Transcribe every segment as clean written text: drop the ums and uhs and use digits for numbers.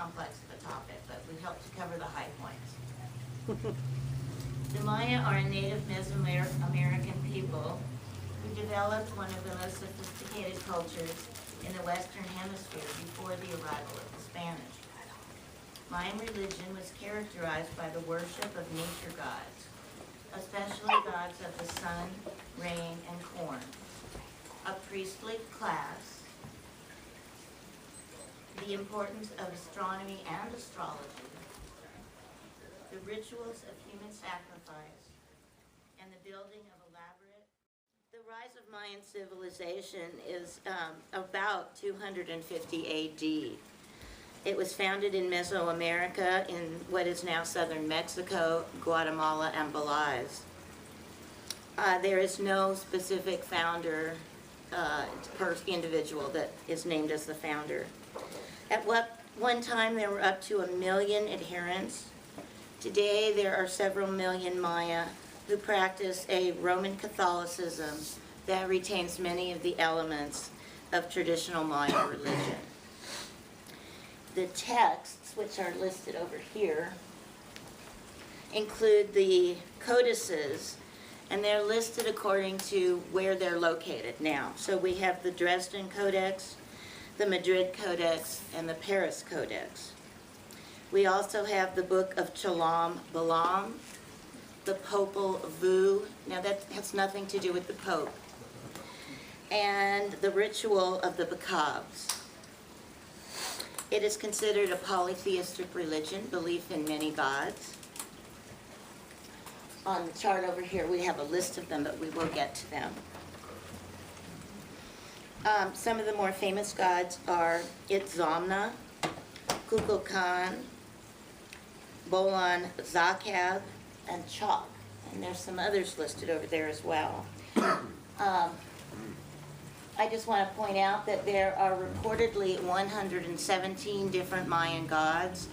complex of a topic, but we hope to cover the high points. The Maya are a native Mesoamerican people who developed one of the most sophisticated cultures in the Western Hemisphere before the arrival of the Spanish. Mayan religion was characterized by the worship of nature gods, especially gods of the sun, rain, and corn, a priestly class, the importance of astronomy and astrology, the rituals of human sacrifice, and the building of elaborate. The rise of Mayan civilization is about 250 AD. It was founded in Mesoamerica in what is now southern Mexico, Guatemala, and Belize. There is no specific founder, individual that is named as the founder. At one time, there were up to 1 million adherents. Today, there are several million Maya who practice a Roman Catholicism that retains many of the elements of traditional Maya religion. The texts, which are listed over here, include the codices, and they're listed according to where they're located now. So we have the Dresden Codex, the Madrid Codex, and the Paris Codex. We also have the Book of Chalam Balam, the Popol Vuh. Now that has nothing to do with the Pope. And the Ritual of the Bacabs. It is considered a polytheistic religion, belief in many gods. On the chart over here, we have a list of them, but we will get to them. Some of the more famous gods are Itzamna, Kukulkan, Bolan Zakab, and Chok. And there's some others listed over there as well. I just want to point out that there are reportedly 117 different Mayan gods,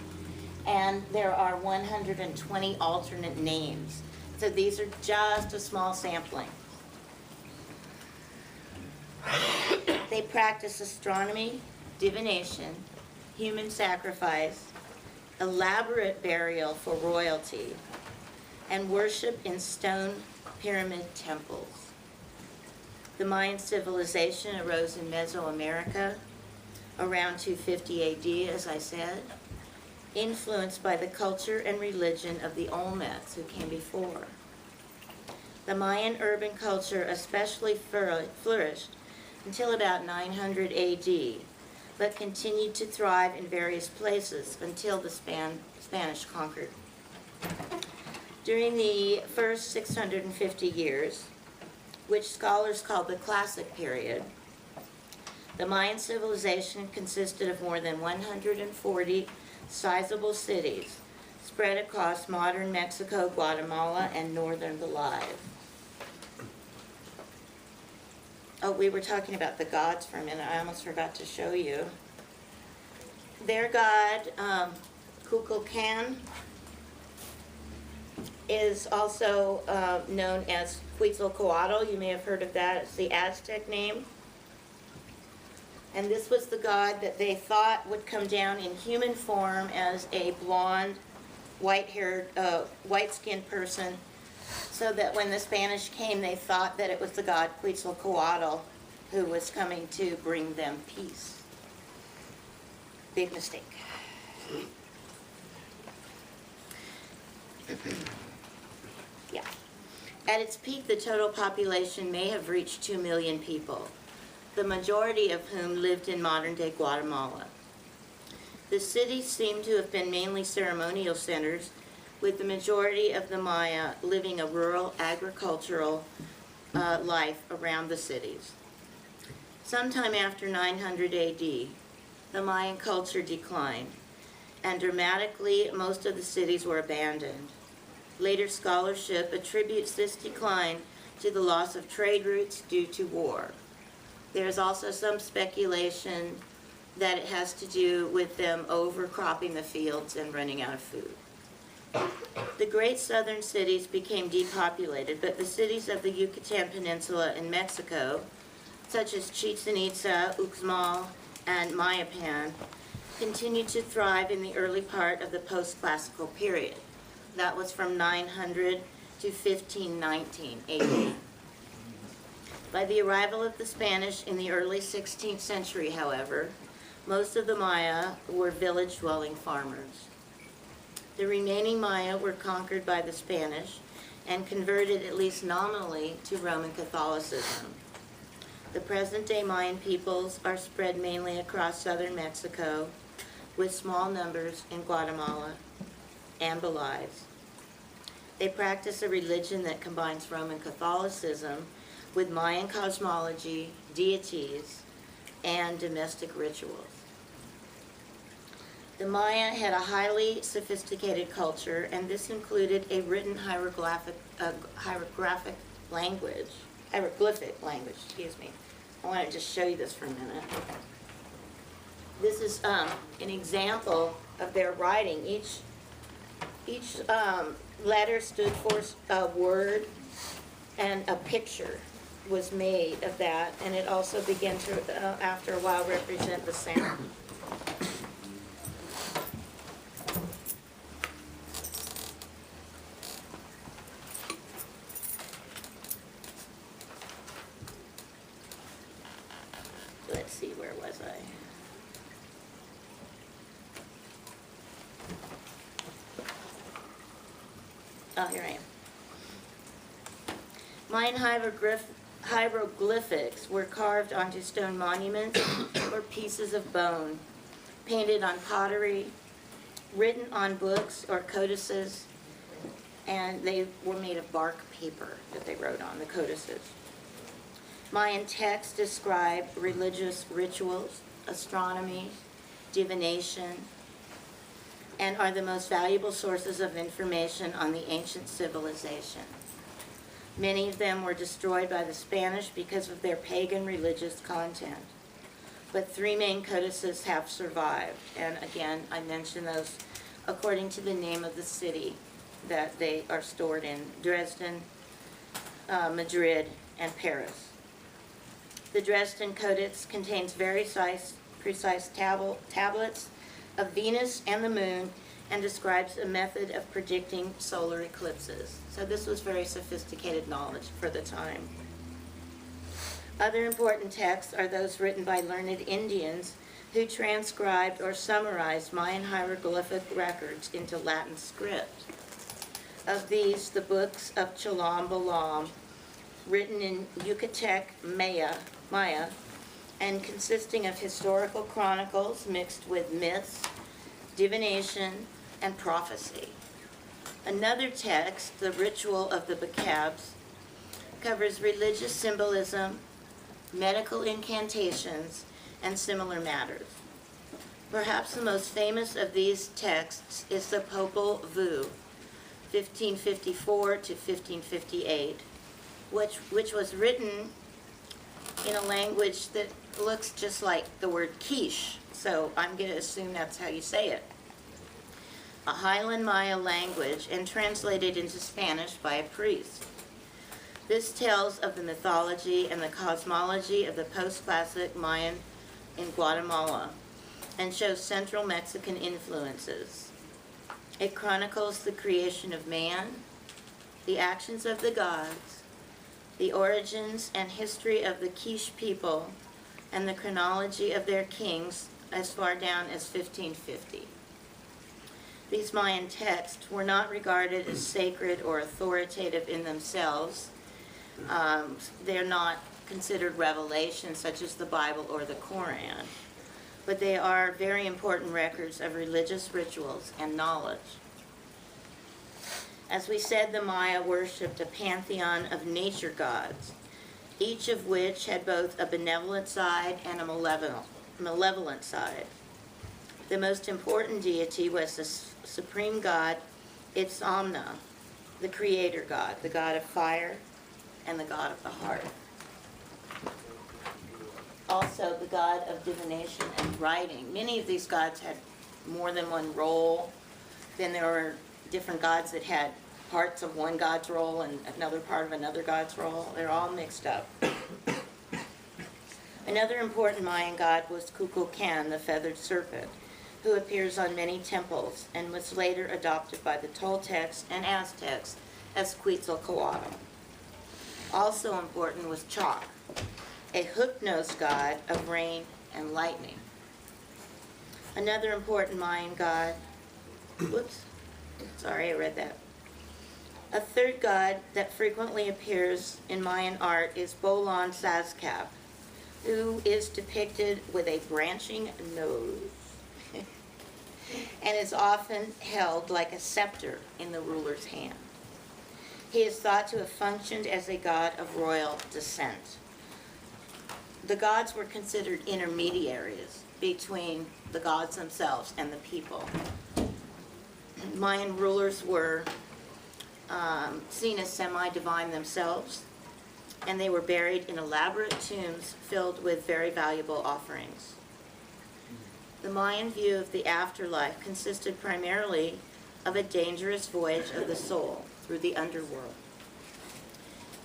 and there are 120 alternate names. So these are just a small sampling. They practice astronomy, divination, human sacrifice, elaborate burial for royalty, and worship in stone pyramid temples. The Mayan civilization arose in Mesoamerica around 250 AD, as I said, influenced by the culture and religion of the Olmecs who came before. The Mayan urban culture especially flourished until about 900 AD, but continued to thrive in various places until the Spanish conquered. During the first 650 years, which scholars call the Classic period, the Mayan civilization consisted of more than 140 sizable cities spread across modern Mexico, Guatemala, and northern Belize. Oh, we were talking about the gods for a minute. I almost forgot to show you. Their god, Kukulkan, is also known as Quetzalcoatl. You may have heard of that. It's the Aztec name. And this was the god that they thought would come down in human form as a blonde, white-haired, white-skinned person, so that when the Spanish came, they thought that it was the god Quetzalcoatl who was coming to bring them peace. Big mistake. Yeah. At its peak, the total population may have reached 2 million people, the majority of whom lived in modern-day Guatemala. The cities seem to have been mainly ceremonial centers, with the majority of the Maya living a rural agricultural life around the cities. Sometime after 900 AD, the Mayan culture declined, and dramatically most of the cities were abandoned. Later scholarship attributes this decline to the loss of trade routes due to war. There is also some speculation that it has to do with them overcropping the fields and running out of food. The great southern cities became depopulated, but the cities of the Yucatan Peninsula in Mexico, such as Chichen Itza, Uxmal, and Mayapan, continued to thrive in the early part of the post-classical period. That was from 900 to 1519 AD. By the arrival of the Spanish in the early 16th century, however, most of the Maya were village-dwelling farmers. The remaining Maya were conquered by the Spanish and converted, at least nominally, to Roman Catholicism. The present-day Mayan peoples are spread mainly across southern Mexico, with small numbers in Guatemala and Belize. They practice a religion that combines Roman Catholicism with Mayan cosmology, deities, and domestic rituals. The Maya had a highly sophisticated culture, and this included a written hieroglyphic language, excuse me. I want to just show you this for a minute. This is an example of their writing. Each letter stood for a word, and a picture was made of that, and it also began to, after a while, represent the sound. Let's see, where was I? Oh, here I am. Mayan hieroglyphics were carved onto stone monuments or pieces of bone, painted on pottery, written on books or codices, and they were made of bark paper that they wrote on, the codices. Mayan texts describe religious rituals, astronomy, divination, and are the most valuable sources of information on the ancient civilization. Many of them were destroyed by the Spanish because of their pagan religious content. But 3 main codices have survived, and again, I mention those according to the name of the city that they are stored in: Dresden, Madrid, and Paris. The Dresden Codex contains very precise tablets of Venus and the moon, and describes a method of predicting solar eclipses. So this was very sophisticated knowledge for the time. Other important texts are those written by learned Indians who transcribed or summarized Mayan hieroglyphic records into Latin script. Of these, the books of Chilam Balam, written in Yucatec Maya, and consisting of historical chronicles mixed with myths, divination, and prophecy. Another text, the Ritual of the Bacabs, covers religious symbolism, medical incantations, and similar matters. Perhaps the most famous of these texts is the Popol Vuh, 1554 to 1558, which was written in a language that looks just like the word quiche, so I'm going to assume that's how you say it. A Highland Maya language, and translated into Spanish by a priest. This tells of the mythology and the cosmology of the post-classic Mayan in Guatemala, and shows central Mexican influences. It chronicles the creation of man, the actions of the gods, the origins and history of the Quiche people, and the chronology of their kings as far down as 1550. These Mayan texts were not regarded as sacred or authoritative in themselves. They're not considered revelations such as the Bible or the Quran, but they are very important records of religious rituals and knowledge. As we said, the Maya worshipped a pantheon of nature gods, each of which had both a benevolent side and a malevolent side. The most important deity was the supreme god Itzamna, the creator god, the god of fire, and the god of the heart. Also, the god of divination and writing. Many of these gods had more than one role. Then there were different gods that had parts of one god's role and another part of another god's role. They're all mixed up. Another important Mayan god was Kukulkan, the feathered serpent, who appears on many temples and was later adopted by the Toltecs and Aztecs as Quetzalcoatl. Also important was Chalk, a hook-nosed god of rain and lightning. Another important Mayan god, whoops, sorry, I read that. A third god that frequently appears in Mayan art is Bolan Sazcap, who is depicted with a branching nose and is often held like a scepter in the ruler's hand. He is thought to have functioned as a god of royal descent. The gods were considered intermediaries between the gods themselves and the people. Mayan rulers were seen as semi-divine themselves, and they were buried in elaborate tombs filled with very valuable offerings. The Mayan view of the afterlife consisted primarily of a dangerous voyage of the soul through the underworld.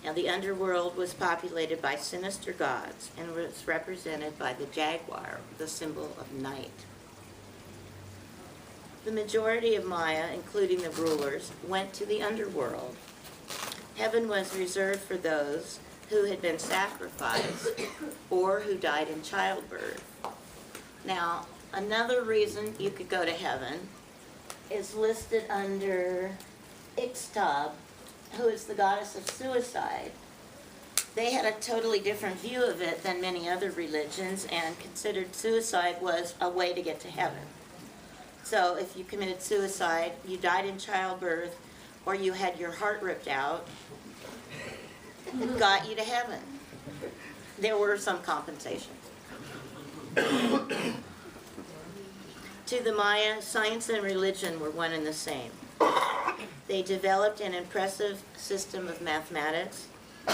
Now, the underworld was populated by sinister gods and was represented by the jaguar, the symbol of night. The majority of Maya, including the rulers, went to the underworld. Heaven was reserved for those who had been sacrificed or who died in childbirth. Now, another reason you could go to heaven is listed under Ixtab, who is the goddess of suicide. They had a totally different view of it than many other religions and considered suicide was a way to get to heaven. So if you committed suicide, you died in childbirth, or you had your heart ripped out, got you to heaven. There were some compensations. To the Maya, science and religion were one and the same. They developed an impressive system of mathematics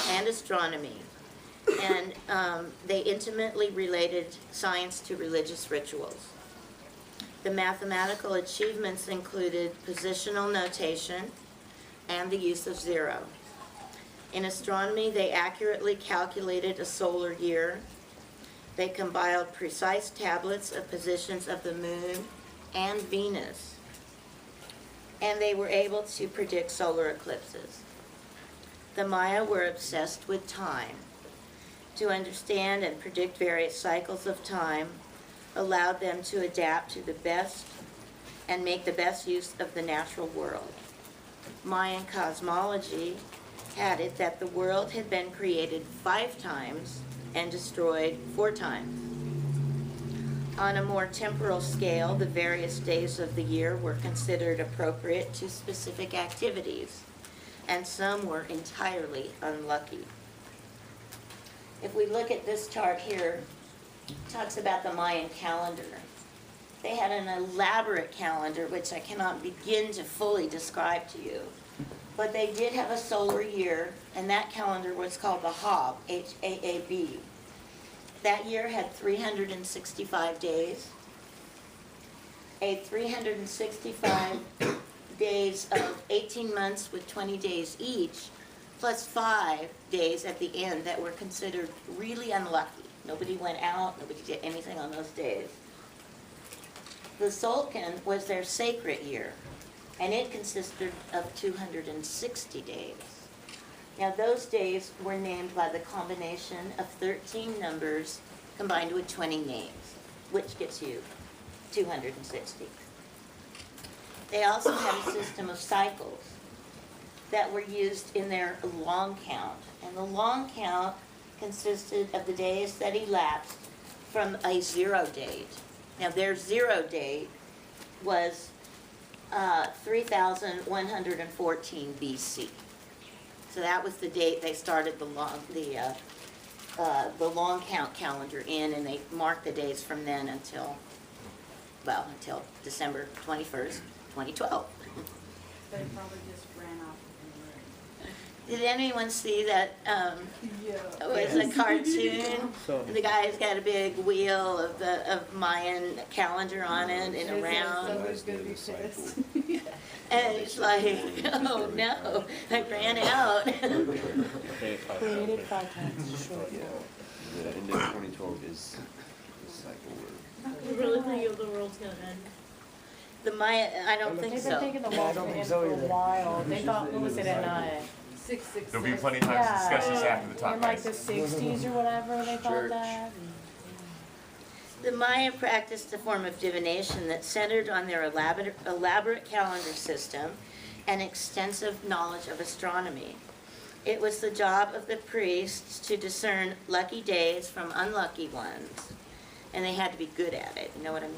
and astronomy, and they intimately related science to religious rituals. The mathematical achievements included positional notation and the use of zero. In astronomy, they accurately calculated a solar year. They compiled precise tablets of positions of the moon and Venus, and they were able to predict solar eclipses. The Maya were obsessed with time. To understand and predict various cycles of time allowed them to adapt to the best and make the best use of the natural world. Mayan cosmology had it that the world had been created 5 times and destroyed 4 times. On a more temporal scale, the various days of the year were considered appropriate to specific activities, and some were entirely unlucky. If we look at this chart here, it talks about the Mayan calendar. They had an elaborate calendar, which I cannot begin to fully describe to you. But they did have a solar year, and that calendar was called the Haab, H-A-A-B. That year had 365 days. A 365 days of 18 months with 20 days each, plus 5 days at the end that were considered really unlucky. Nobody went out, nobody did anything on those days. The Tzolk'in was their sacred year, and it consisted of 260 days. Now, those days were named by the combination of 13 numbers combined with 20 names, which gets you 260. They also had a system of cycles that were used in their long count. And the long count consisted of the days that elapsed from a 0 date. Now, their 0 date was 3,114 BC. So that was the date they started the long count calendar in, and they marked the days from then until December 21st, 2012. They probably just ran off. Did anyone see that? It was a cartoon. The guy's got a big wheel of Mayan calendar on it and around. Somebody's gonna be pissed. And it's like, oh no, I ran out. Created 5 times short. Yeah, the end of 2012 is the cycle where You really think the world's gonna end? The Maya, I don't think They've been so. thinking the Yeah, I world's don't gonna think end so for a either. while. They thought, what was it, in 666. There'll be plenty of time to discuss this after the talk, in like guys. the 60s or whatever, they thought Church. that. The Maya practiced a form of divination that centered on their elaborate calendar system and extensive knowledge of astronomy. It was the job of the priests to discern lucky days from unlucky ones, and they had to be good at it, you know what I mean?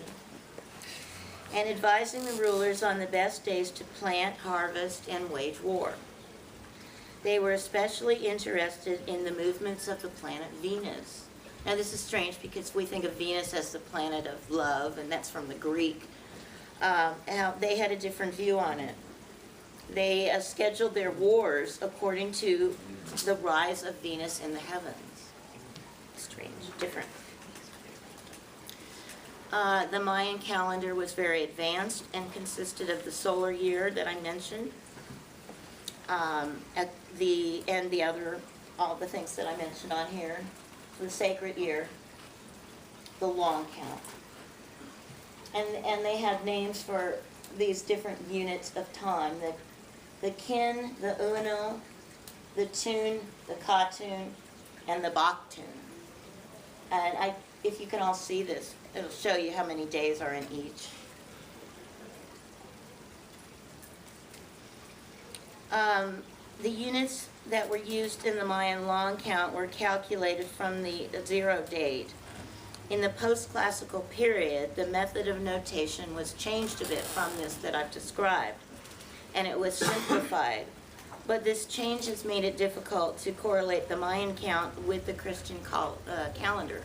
And advising the rulers on the best days to plant, harvest, and wage war. They were especially interested in the movements of the planet Venus. Now this is strange because we think of Venus as the planet of love, and that's from the Greek. Now, they had a different view on it. They scheduled their wars according to the rise of Venus in the heavens. Strange, different. The Mayan calendar was very advanced and consisted of the solar year that I mentioned, and the other, all the things that I mentioned on here, the sacred year, the long count. And they had names for these different units of time, the kin, the uno, the tune, the katun, and the baktun. And if you can all see this, it'll show you how many days are in each. The units that were used in the Mayan long count were calculated from the 0 date. In the post-classical period, the method of notation was changed a bit from this that I've described, and it was simplified. But this change has made it difficult to correlate the Mayan count with the Christian calendar.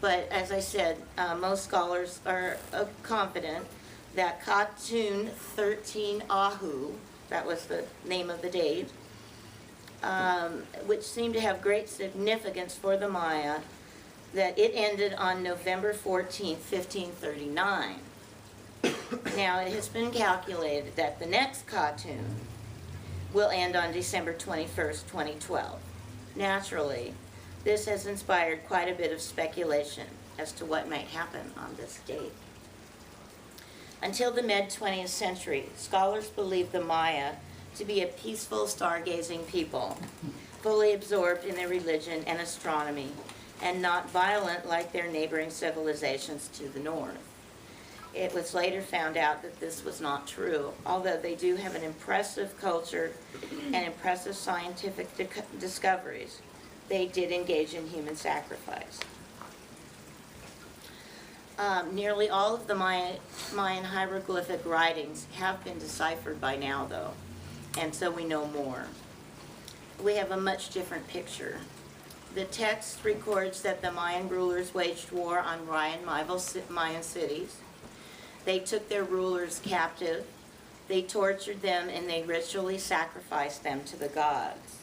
But as I said, most scholars are confident that Katun 13 Ahu, that was the name of the date, which seemed to have great significance for the Maya, that it ended on November 14, 1539. Now, it has been calculated that the next Katun will end on December 21st, 2012. Naturally, this has inspired quite a bit of speculation as to what might happen on this date. Until the mid-20th century, scholars believed the Maya to be a peaceful, stargazing people, fully absorbed in their religion and astronomy, and not violent like their neighboring civilizations to the north. It was later found out that this was not true, although they do have an impressive culture and impressive scientific discoveries. They did engage in human sacrifice. Nearly all of the Mayan hieroglyphic writings have been deciphered by now, though, and so we know more. We have a much different picture. The text records that the Mayan rulers waged war on Mayan cities. They took their rulers captive, they tortured them, and they ritually sacrificed them to the gods.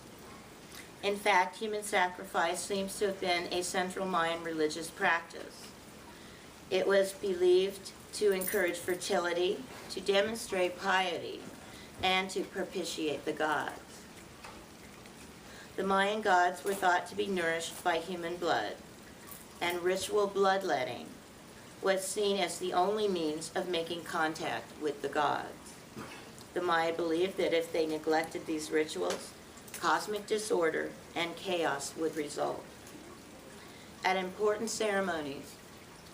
In fact, human sacrifice seems to have been a central Mayan religious practice. It was believed to encourage fertility, to demonstrate piety, and to propitiate the gods. The Mayan gods were thought to be nourished by human blood, and ritual bloodletting was seen as the only means of making contact with the gods. The Maya believed that if they neglected these rituals, cosmic disorder and chaos would result. At important ceremonies,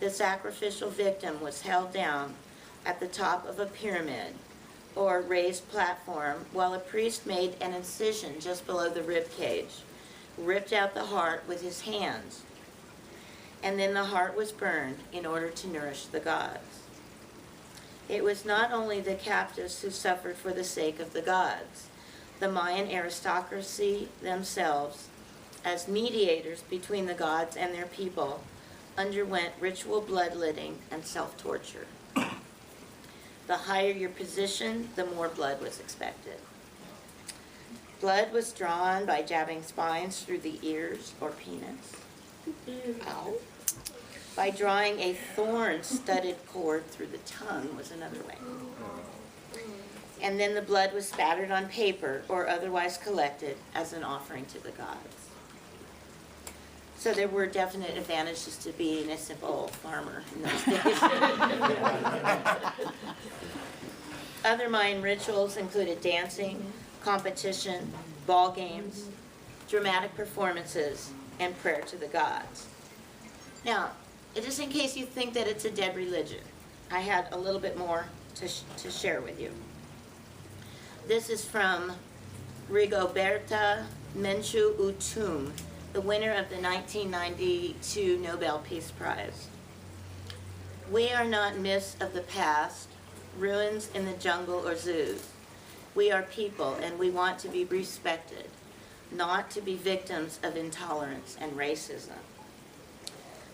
the sacrificial victim was held down at the top of a pyramid or raised platform while a priest made an incision just below the rib cage, ripped out the heart with his hands, and then the heart was burned in order to nourish the gods. It was not only the captives who suffered for the sake of the gods. The Mayan aristocracy themselves, as mediators between the gods and their people, underwent ritual bloodletting and self-torture. The higher your position, the more blood was expected. Blood was drawn by jabbing spines through the ears or penis. Ow. By drawing a thorn-studded cord through the tongue was another way. And then the blood was spattered on paper or otherwise collected as an offering to the gods. So there were definite advantages to being a simple farmer in those days. Other Mayan rituals included dancing, competition, ball games, dramatic performances, and prayer to the gods. Now, just in case you think that it's a dead religion, I had a little bit more to share with you. This is from Rigoberta Menchú Utum, the winner of the 1992 Nobel Peace Prize. We are not myths of the past, ruins in the jungle or zoos. We are people, and we want to be respected, not to be victims of intolerance and racism.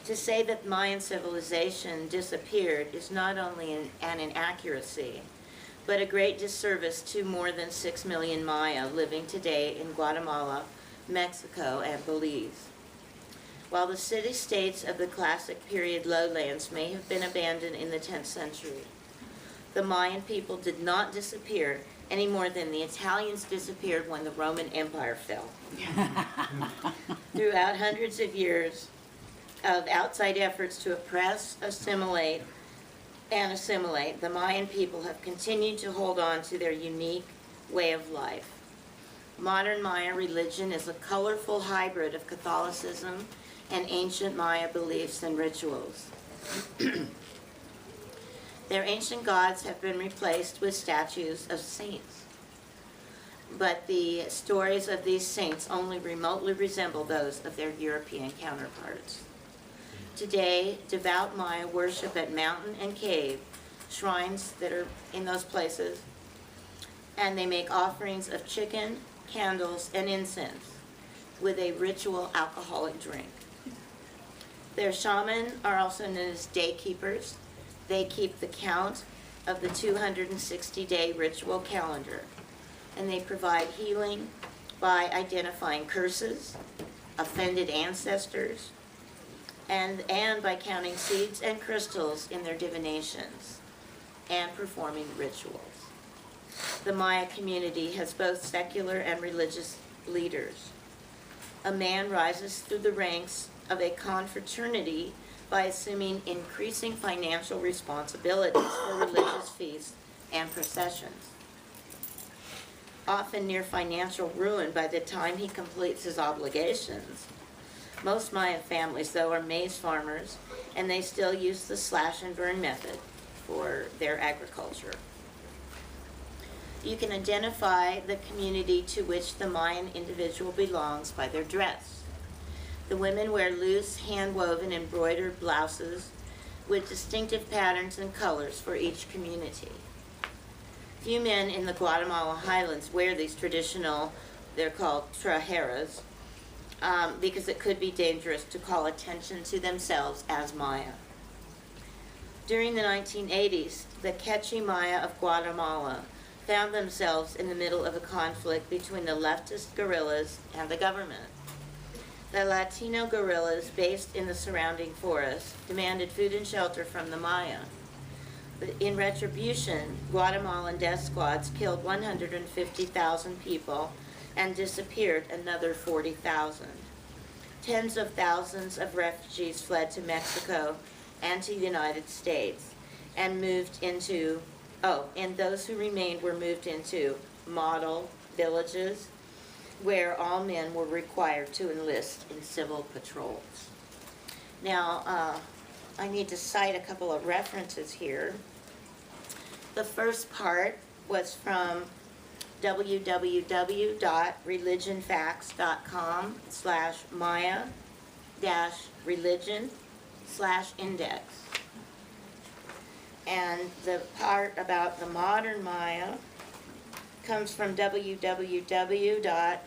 To say that Mayan civilization disappeared is not only an inaccuracy, but a great disservice to more than 6 million Maya living today in Guatemala, Mexico, and Belize. While the city-states of the classic period lowlands may have been abandoned in the 10th century, the Mayan people did not disappear any more than the Italians disappeared when the Roman Empire fell. Throughout hundreds of years of outside efforts to oppress, assimilate, the Mayan people have continued to hold on to their unique way of life. Modern Maya religion is a colorful hybrid of Catholicism and ancient Maya beliefs and rituals. Their ancient gods have been replaced with statues of saints, but the stories of these saints only remotely resemble those of their European counterparts. Today, devout Maya worship at mountain and cave shrines that are in those places, and they make offerings of chicken, candles, and incense with a ritual alcoholic drink. Their shaman are also known as day keepers. They keep the count of the 260-day ritual calendar, and they provide healing by identifying curses, offended ancestors, and by counting seeds and crystals in their divinations and performing rituals. The Maya community has both secular and religious leaders. A man rises through the ranks of a confraternity by assuming increasing financial responsibilities for religious feasts and processions. Often near financial ruin by the time he completes his obligations. Most Mayan families, though, are maize farmers, and they still use the slash and burn method for their agriculture. You can identify the community to which the Mayan individual belongs by their dress. The women wear loose, hand-woven, embroidered blouses with distinctive patterns and colors for each community. Few men in the Guatemala highlands wear these traditional, they're called trajeras, because it could be dangerous to call attention to themselves as Maya. During the 1980s, the Quechua Maya of Guatemala found themselves in the middle of a conflict between the leftist guerrillas and the government. The Latino guerrillas based in the surrounding forest demanded food and shelter from the Maya. But in retribution, Guatemalan death squads killed 150,000 people and disappeared another 40,000. Tens of thousands of refugees fled to Mexico and to the United States and moved into, and those who remained were moved into model villages where all men were required to enlist in civil patrols. Now, I need to cite a couple of references here. The first part was from www.religionfacts.com/Maya-religion/index. And the part about the modern Maya comes from www.ciscenzol.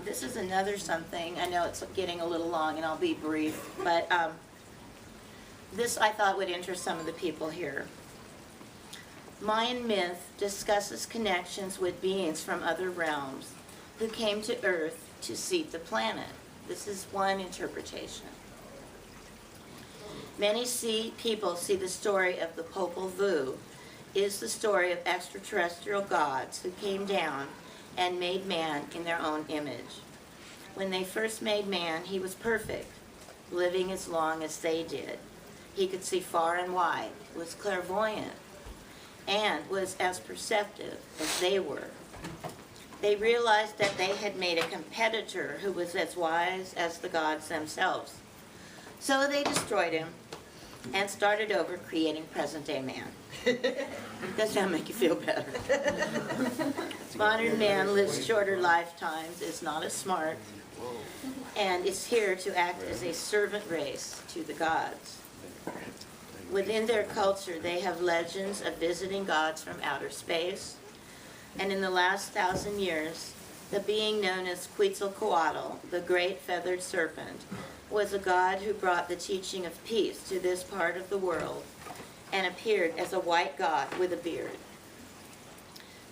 This is another something, I know it's getting a little long and I'll be brief, but this I thought would interest some of the people here. Mayan myth discusses connections with beings from other realms who came to Earth to seed the planet. This is one interpretation. Many people see the story of the Popol Vuh is the story of extraterrestrial gods who came down and made man in their own image. When they first made man, he was perfect, living as long as they did. He could see far and wide, was clairvoyant, and was as perceptive as they were. They realized that they had made a competitor who was as wise as the gods themselves. So they destroyed him and started over creating present-day man. Does that make you feel better? Modern man lives shorter lifetimes, is not as smart, and is here to act as a servant race to the gods. Within their culture, they have legends of visiting gods from outer space, and in the last 1,000 years, the being known as Quetzalcoatl, the great feathered serpent, was a god who brought the teaching of peace to this part of the world and appeared as a white god with a beard.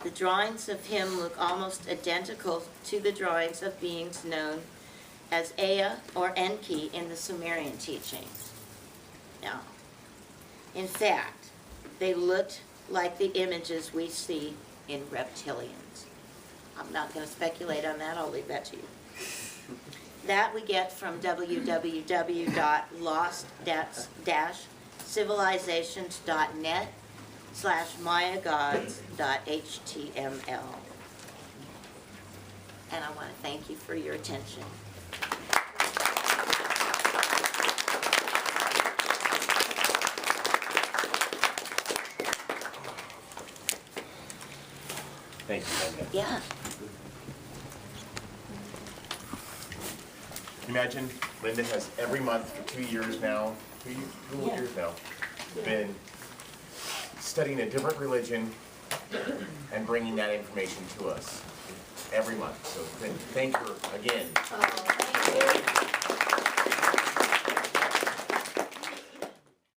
The drawings of him look almost identical to the drawings of beings known as Ea or Enki in the Sumerian teachings. Now, in fact, they looked like the images we see in reptilians. I'm not going to speculate on that, I'll leave that to you. That we get from www.lost-civilizations.net/mayagods.html. And I want to thank you for your attention. Thank you, Linda. Yeah. Imagine Linda has every month for 2 years now, two years now, been studying a different religion and bringing that information to us every month. So thank her again. Oh, thank you.